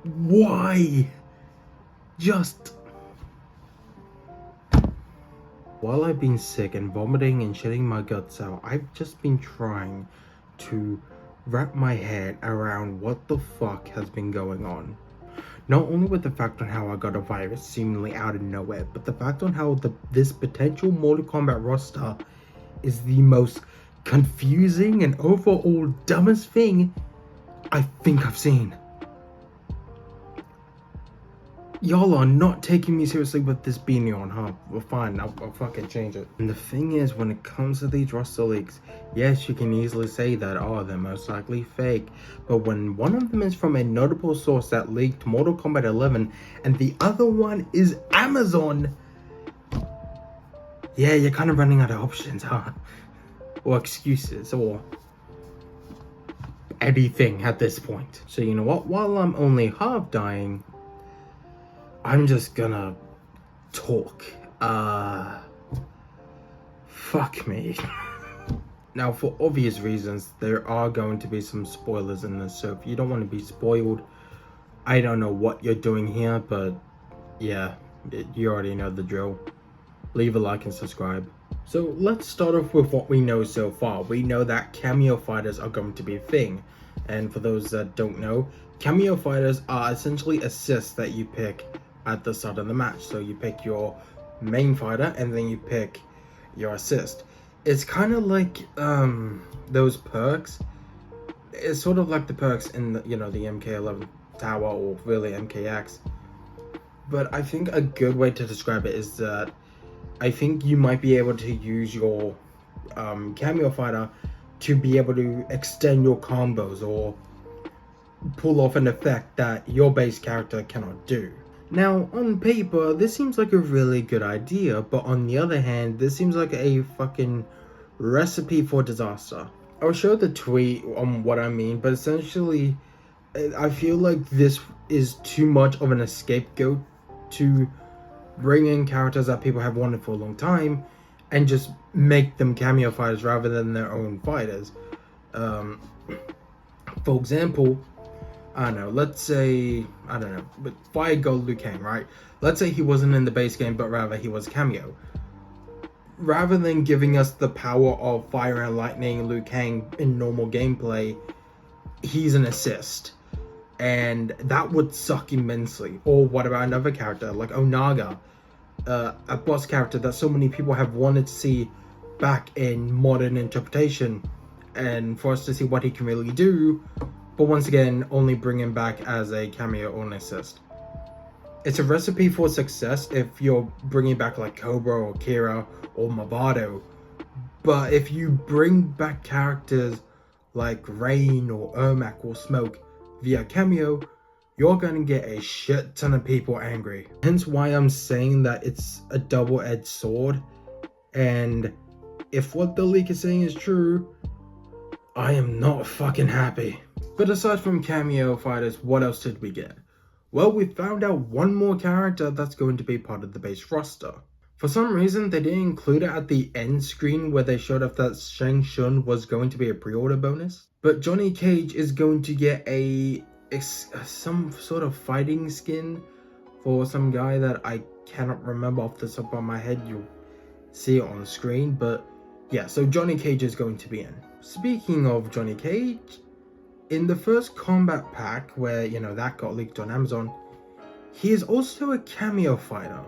Why? Just... While I've been sick and vomiting and shitting my guts out, I've just been trying to wrap my head around what the fuck has been going on. Not only with the fact on how I got a virus seemingly out of nowhere, but the fact on how this potential Mortal Kombat roster is the most confusing and overall dumbest thing I think I've seen. Y'all are not taking me seriously with this beanie on, huh? Well, fine, I'll fucking change it. And the thing is, when it comes to these roster leaks, yes, you can easily say that, oh, they're most likely fake. But when one of them is from a notable source that leaked Mortal Kombat 11, and the other one is Amazon, yeah, you're kind of running out of options, huh? Or excuses, or anything at this point. So you know what? While I'm only half dying, I'm just gonna talk. Fuck me. Now, for obvious reasons, there are going to be some spoilers in this, so if you don't want to be spoiled, I don't know what you're doing here, but yeah, you already know the drill. Leave a like and subscribe. So let's start off with what we know so far. We know that cameo fighters are going to be a thing. And for those that don't know, cameo fighters are essentially assists that you pick at the start of the match. So you pick your main fighter and then you pick your assist. It's kind of like those perks. It's sort of like the perks in the, the MK11 tower, or really MKX. But I think a good way to describe it is that I think you might be able to use your cameo fighter to be able to extend your combos or pull off an effect that your base character cannot do. Now, on paper, this seems like a really good idea, but on the other hand, this seems like a fucking recipe for disaster. I'll show the tweet on what I mean, but essentially, I feel like this is too much of an scapegoat to bring in characters that people have wanted for a long time and just make them cameo fighters rather than their own fighters. For example, I don't know, let's say, but Fire God Liu Kang, right? Let's say he wasn't in the base game, but rather he was a cameo. Rather than giving us the power of Fire and Lightning Liu Kang in normal gameplay, he's an assist. And that would suck immensely. Or what about another character like Onaga, a boss character that so many people have wanted to see back in modern interpretation, and for us to see what he can really do, but once again, only bring him back as a cameo or an assist. It's a recipe for success if you're bringing back like Cobra or Kira or Movado. But if you bring back characters like Rain or Ermac or Smoke via cameo, you're gonna get a shit ton of people angry. Hence why I'm saying that it's a double-edged sword. And if what the leak is saying is true, I am not fucking happy. But aside from cameo fighters, what else did we get? Well, we found out one more character that's going to be part of the base roster. For some reason, they didn't include it at the end screen where they showed off that Shang Tsung was going to be a pre-order bonus. But Johnny Cage is going to get some sort of fighting skin for some guy that I cannot remember off the top of my head. You'll see it on the screen, but yeah, so Johnny Cage is going to be in. Speaking of Johnny Cage, in the first Kombat pack, where, that got leaked on Amazon, he is also a cameo fighter.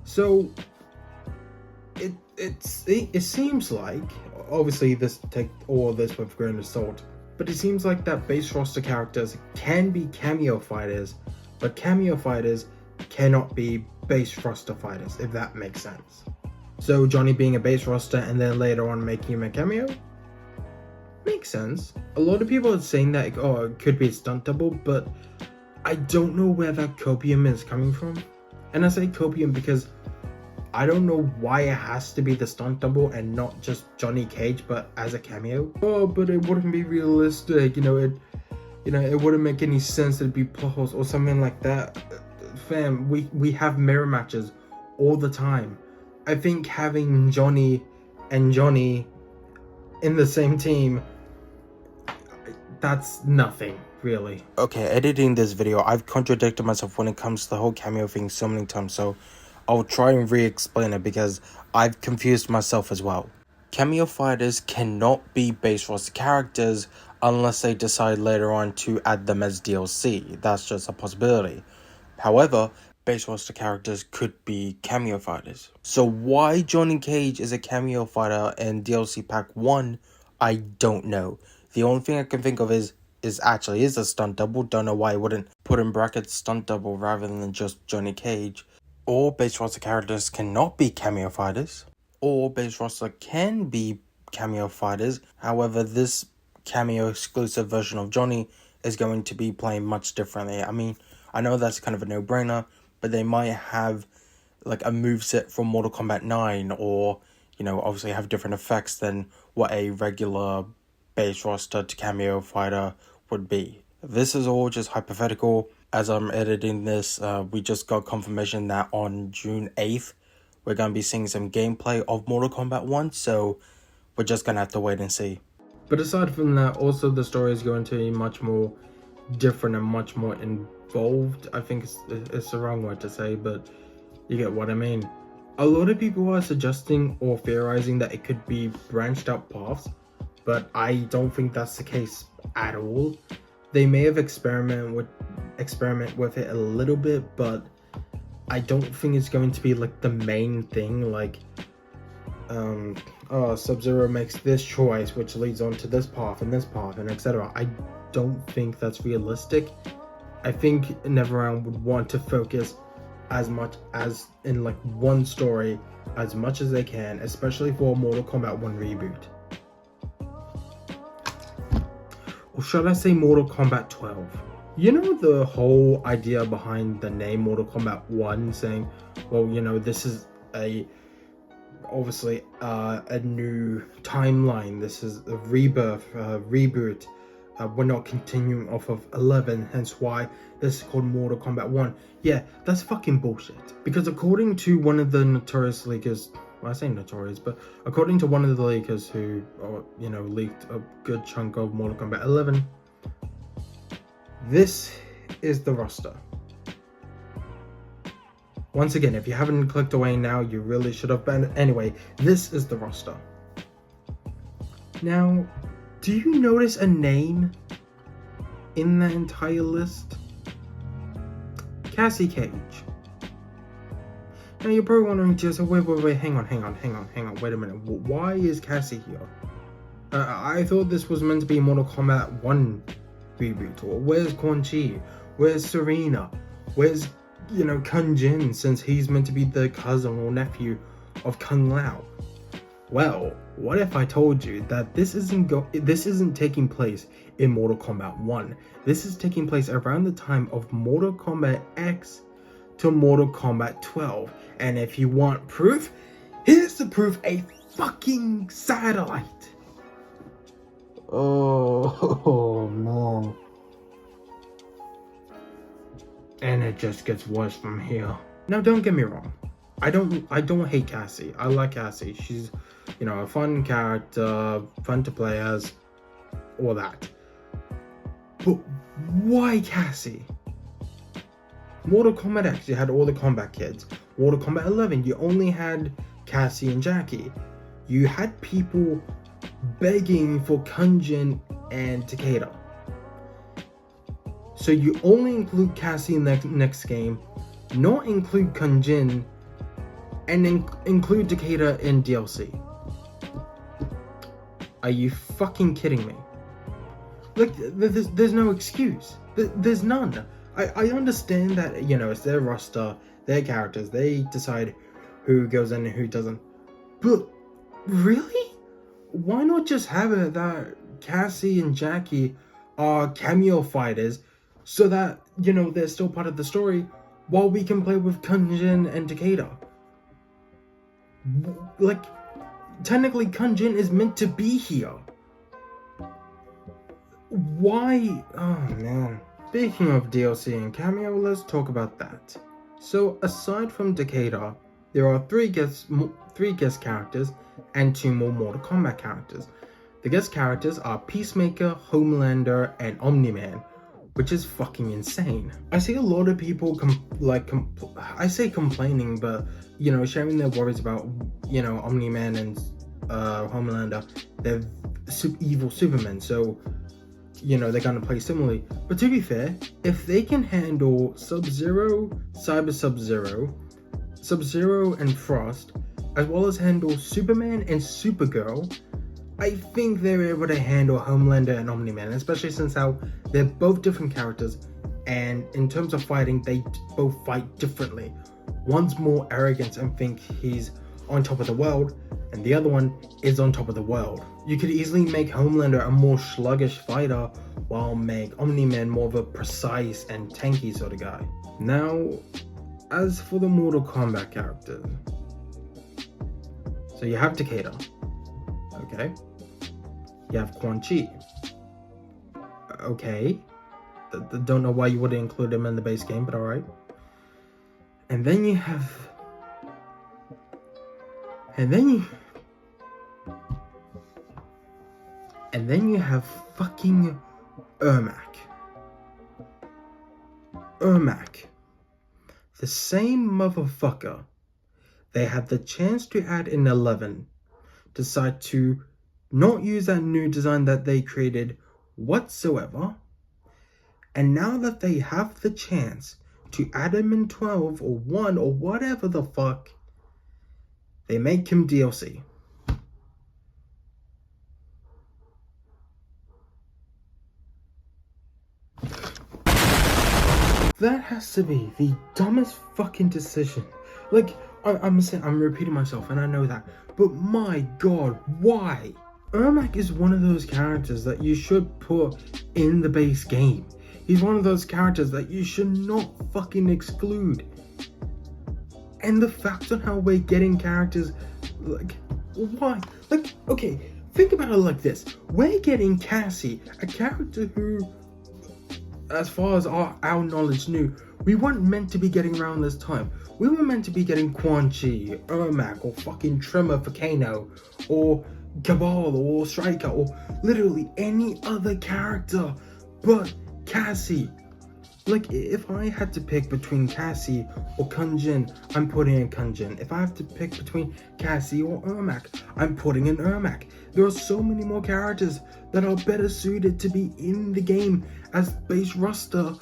So, it seems like, obviously take all of this with a grain of salt, but it seems like that base roster characters can be cameo fighters, but cameo fighters cannot be base roster fighters, if that makes sense. So Johnny being a base roster and then later on making him a cameo? Makes sense. A lot of people are saying that, oh, it could be a stunt double, but I don't know where that copium is coming from. And I say copium because I don't know why it has to be the stunt double and not just Johnny Cage, but as a cameo. Oh, but it wouldn't be realistic, it wouldn't make any sense. It'd be plot holes or something like that. Fam, we have mirror matches all the time. I think having Johnny and Johnny in the same team, that's nothing, really. Okay, editing this video, I've contradicted myself when it comes to the whole cameo thing so many times, so I'll try and re-explain it because I've confused myself as well. Cameo fighters cannot be base roster characters unless they decide later on to add them as DLC. That's just a possibility. However, base roster characters could be cameo fighters. So why Johnny Cage is a cameo fighter in DLC Pack 1, I don't know. The only thing I can think of is a stunt double. Don't know why I wouldn't put in brackets stunt double rather than just Johnny Cage. Or base roster characters cannot be cameo fighters. Or base roster can be cameo fighters. However, this cameo exclusive version of Johnny is going to be playing much differently. I mean, I know that's kind of a no-brainer, but they might have like a moveset from Mortal Kombat 9 or, obviously have different effects than what a regular base roster to cameo fighter would be. This is all just hypothetical. As I'm editing this, we just got confirmation that on June 8th, we're going to be seeing some gameplay of Mortal Kombat 1, so we're just going to have to wait and see. But aside from that, also the story is going to be much more different and much more involved. I think it's the wrong word to say, but you get what I mean. A lot of people are suggesting or theorizing that it could be branched out paths, but I don't think that's the case at all. They may have experiment with it a little bit, but I don't think it's going to be like the main thing, like Sub-Zero makes this choice which leads on to this path and etc. I don't think that's realistic. I think NetherRealm would want to focus as much as in like one story as much as they can, especially for Mortal Kombat 1 reboot. Or should I say Mortal Kombat 12? You know the whole idea behind the name Mortal Kombat 1 saying, well, this is obviously a new timeline, this is a rebirth, reboot, we're not continuing off of 11, hence why this is called Mortal Kombat 1. Yeah, that's fucking bullshit. Because according to one of the notorious leakers, well, I say notorious, but according to one of the leakers who, leaked a good chunk of Mortal Kombat 11, this is the roster. Once again, if you haven't clicked away now, you really should have. But anyway, this is the roster. Now, do you notice a name in the entire list? Cassie Cage. Now you're probably wondering, just wait, hang on, wait a minute. Why is Cassie here? I thought this was meant to be Mortal Kombat 1 reboot. Or where's Quan Chi? Where's Serena? Where's, Kun Jin, since he's meant to be the cousin or nephew of Kung Lao? Well, what if I told you that this isn't taking place in Mortal Kombat 1. This is taking place around the time of Mortal Kombat X to Mortal Kombat 12. And if you want proof, here's the proof, a fucking satellite. Oh man. And it just gets worse from here. Now don't get me wrong. I don't hate Cassie. I like Cassie. She's, a fun character, fun to play as, all that. But why Cassie? Mortal Kombat X, you had all the combat kids. Mortal Kombat 11, you only had Cassie and Jackie. You had people begging for Kun Jin and Takeda. So you only include Cassie in the next game, not include Kun Jin, and include Takeda in DLC. Are you fucking kidding me? Like, there's no excuse. There's none. I understand that, it's their roster, their characters, they decide who goes in and who doesn't. But, really? Why not just have it that Cassie and Jackie are cameo fighters so that, they're still part of the story while we can play with Kun Jin and Takeda? Like, technically Kun Jin is meant to be here. Why? Oh man. Speaking of DLC and cameo, let's talk about that. So aside from Takeda, there are three guest characters and 2 more Mortal Kombat characters. The guest characters are Peacemaker, Homelander, and Omni-Man, which is fucking insane. I see a lot of people complaining, but you know, sharing their worries about, you know, Omni-Man and Homelander. They're evil Supermen, so you know they're gonna play similarly. But to be fair, if they can handle Sub-Zero, Cyber Sub-Zero, Sub-Zero and Frost, as well as handle Superman and Supergirl, I think they're able to handle Homelander and Omni-Man, especially since how they're both different characters, and in terms of fighting, they both fight differently. One's more arrogant and think he's on top of the world, and the other one is on top of the world. You could easily make Homelander a more sluggish fighter, while make Omni-Man more of a precise and tanky sort of guy. Now, as for the Mortal Kombat characters, so you have Takeda, okay? You have Quan Chi, okay? Don't know why you wouldn't include him in the base game, but alright. And then you have fucking Ermac. The same motherfucker. They had the chance to add in 11, decide to not use that new design that they created whatsoever, and now that they have the chance to add him in 12 or 1 or whatever the fuck, they make him DLC. That has to be the dumbest fucking decision. Like, I'm repeating myself, and I know that, but my god, why? Ermac is one of those characters that you should put in the base game. He's one of those characters that you should not fucking exclude. And the fact on how we're getting characters, like, why? Like, okay, think about it like this. We're getting Cassie, a character who, as far as our knowledge knew, we weren't meant to be getting around this time. We were meant to be getting Quan Chi, Ermac, or fucking Tremor for Kano, or Cabal, or Striker, or literally any other character but Cassie. Like, if I had to pick between Cassie or Kunjin, I'm putting in Kunjin. If I have to pick between Cassie or Ermac, I'm putting in Ermac. There are so many more characters that are better suited to be in the game as base roster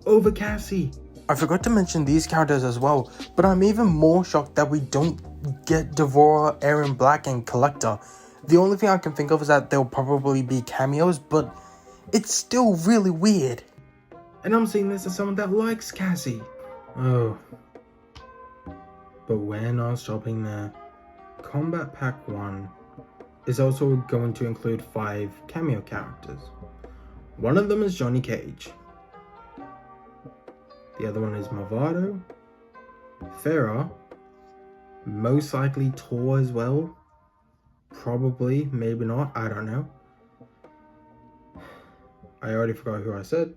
over Cassie. I forgot to mention these characters as well, but I'm even more shocked that we don't get Devora, Aaron Black, and Collector. The only thing I can think of is that they'll probably be cameos, but it's still really weird. And I'm saying this as someone that likes Cassie. Oh. But we're not stopping there. Kombat Pack 1 is also going to include 5 cameo characters. One of them is Johnny Cage. The other one is Movado, Farah, most likely Tor as well. Probably, maybe not, I don't know. I already forgot who I said.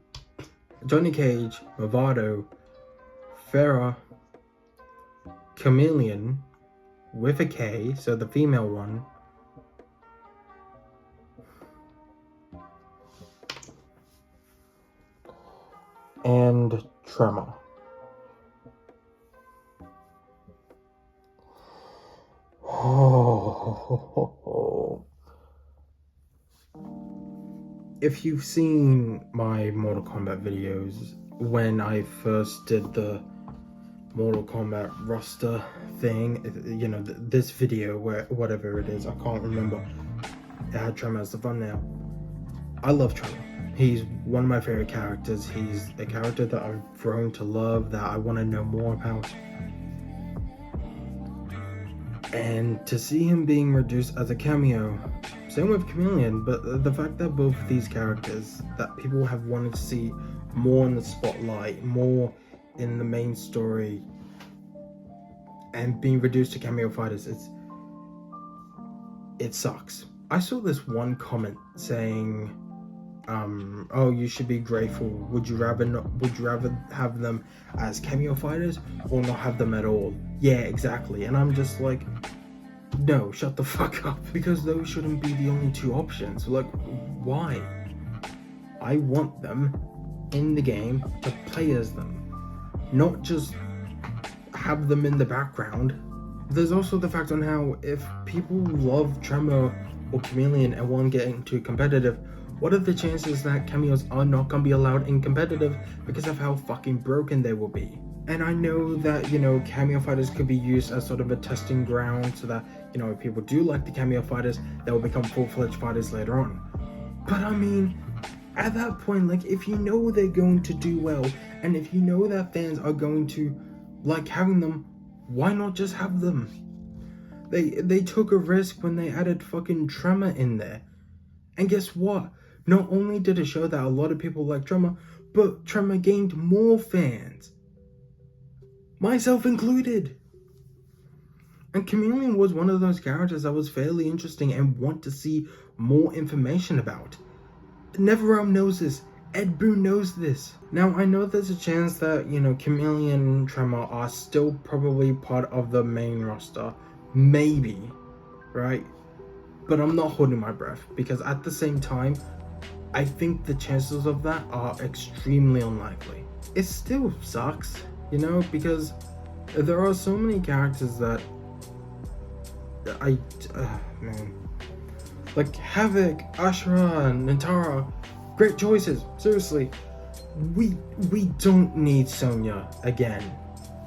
Johnny Cage, Movado, Farah, Chameleon, with a K, so the female one, and Tremor. Oh. If you've seen my Mortal Kombat videos, when I first did the Mortal Kombat roster thing, you know, this video, where whatever it is, I can't remember, it had Tremor as the thumbnail. I love Tremor. He's one of my favorite characters. He's a character that I've grown to love, that I want to know more about. And to see him being reduced as a cameo, same with Chameleon, but the fact that both of these characters that people have wanted to see more in the spotlight, more in the main story, and being reduced to cameo fighters, it sucks. I saw this one comment saying, oh, you should be grateful. Would you rather have them as cameo fighters or not have them at all? Yeah, exactly. And I'm just like, No, shut the fuck up. Because those shouldn't be the only two options. Like, why? I want them in the game to play as them, not just have them in the background. There's also the fact on how if people love Tremor or Chameleon and want to get into competitive, what are the chances that cameos are not going to be allowed in competitive because of how fucking broken they will be? And I know that, cameo fighters could be used as sort of a testing ground so that, if people do like the cameo fighters, they will become full-fledged fighters later on. But I mean, at that point, like, if you know they're going to do well, and if you know that fans are going to like having them, why not just have them? They took a risk when they added fucking Tremor in there. And guess what? Not only did it show that a lot of people like Tremor, but Tremor gained more fans. Myself included. And Chameleon was one of those characters that was fairly interesting and want to see more information about. NetherRealm knows this. Ed Boon knows this. Now, I know there's a chance that, Chameleon and Tremor are still probably part of the main roster. Maybe, right? But I'm not holding my breath, because at the same time, I think the chances of that are extremely unlikely. It still sucks, because there are so many characters that man. Like Havoc, Ashura, Nintara, great choices. Seriously, we don't need Sonya again.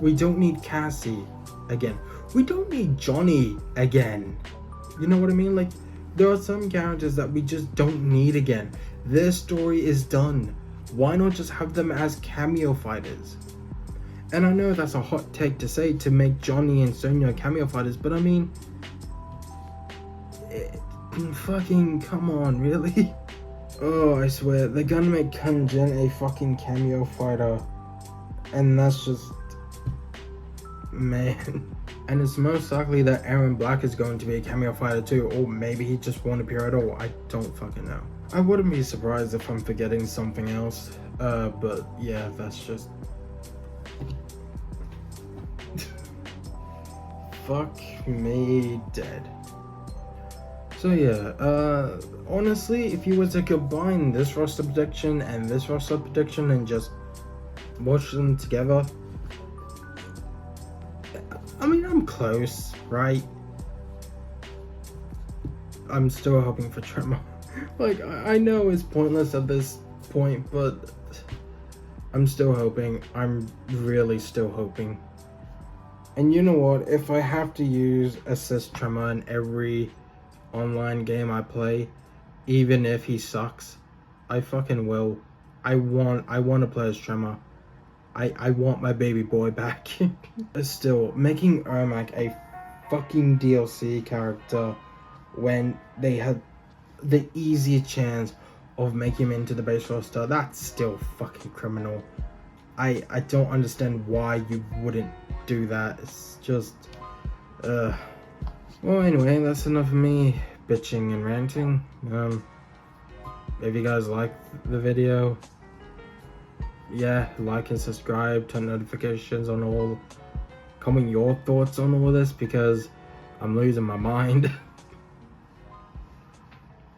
We don't need Cassie again. We don't need Johnny again. You know what I mean? Like, there are some characters that we just don't need again. Their story is done. Why not just have them as cameo fighters? And I know that's a hot take to say, to make Johnny and Sonya cameo fighters, but I mean, fucking come on, really? Oh, I swear, they're gonna make Kunjin a fucking cameo fighter, and that's just, man. And it's most likely that Aaron Black is going to be a cameo fighter too, or maybe he just won't appear at all. I don't fucking know. I wouldn't be surprised if I'm forgetting something else, but yeah, that's just fuck me dead. So yeah, honestly, if you were to combine this roster prediction and this roster prediction and just watch them together, I mean, I'm close, right? I'm still hoping for Tremor. Like, I know it's pointless at this point, but I'm still hoping. I'm really still hoping. And you know what? If I have to use Assist Tremor in every online game I play, even if he sucks, I fucking will. I want to play as Tremor. I want my baby boy back. Still, making Ermac a fucking DLC character when they had the easy chance of making him into the base roster, that's still fucking criminal. I don't understand why you wouldn't do that. It's just, well, anyway, that's enough of me bitching and ranting. If you guys liked the video, yeah, like and subscribe, turn notifications on all, comment your thoughts on all this, because I'm losing my mind.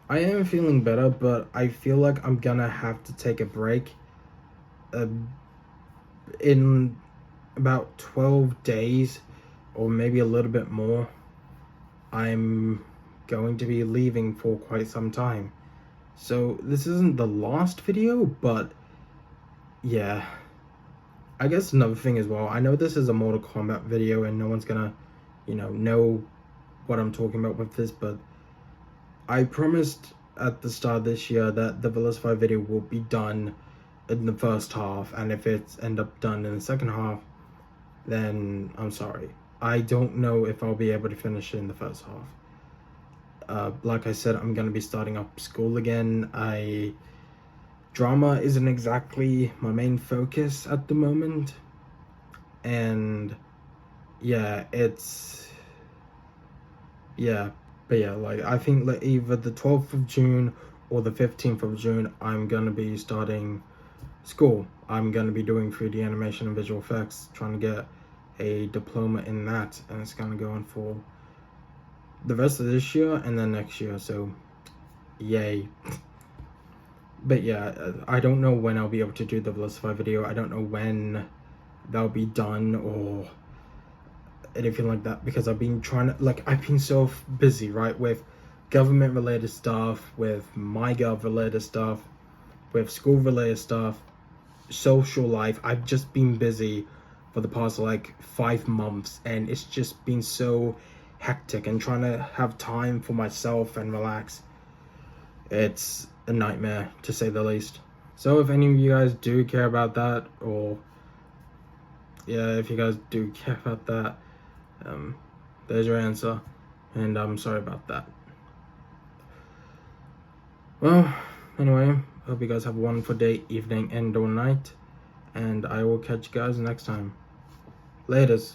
I am feeling better, but I feel like I'm gonna have to take a break. In about 12 days, or maybe a little bit more, I'm going to be leaving for quite some time. So this isn't the last video, but yeah. I guess another thing as well, I know this is a Mortal Kombat video and no one's gonna, know what I'm talking about with this, but I promised at the start of this year that the Villisify video will be done in the first half, and if it's end up done in the second half, then I'm sorry. I don't know if I'll be able to finish it in the first half. Like I said, I'm gonna be starting up school again. Drama isn't exactly my main focus at the moment, and yeah, like I think like either the 12th of June or the 15th of June I'm gonna be starting school. I'm gonna be doing 3D animation and visual effects, trying to get a diploma in that, and it's gonna go on for the rest of this year and then next year, so yay. But yeah, I don't know when I'll be able to do the Velicify video. I don't know when that'll be done or anything like that, because I've been trying to, like, I've been so busy, right, with government related stuff, with my gov related stuff, with school related stuff, social life. I've just been busy for the past like 5 months, and it's just been so hectic, and trying to have time for myself and relax, it's a nightmare to say the least. So if any of you guys do care about that, or yeah, if you guys do care about that, there's your answer, and I'm sorry about that. Well, anyway, hope you guys have a wonderful day, evening, and or night, and I will catch you guys next time. Laters.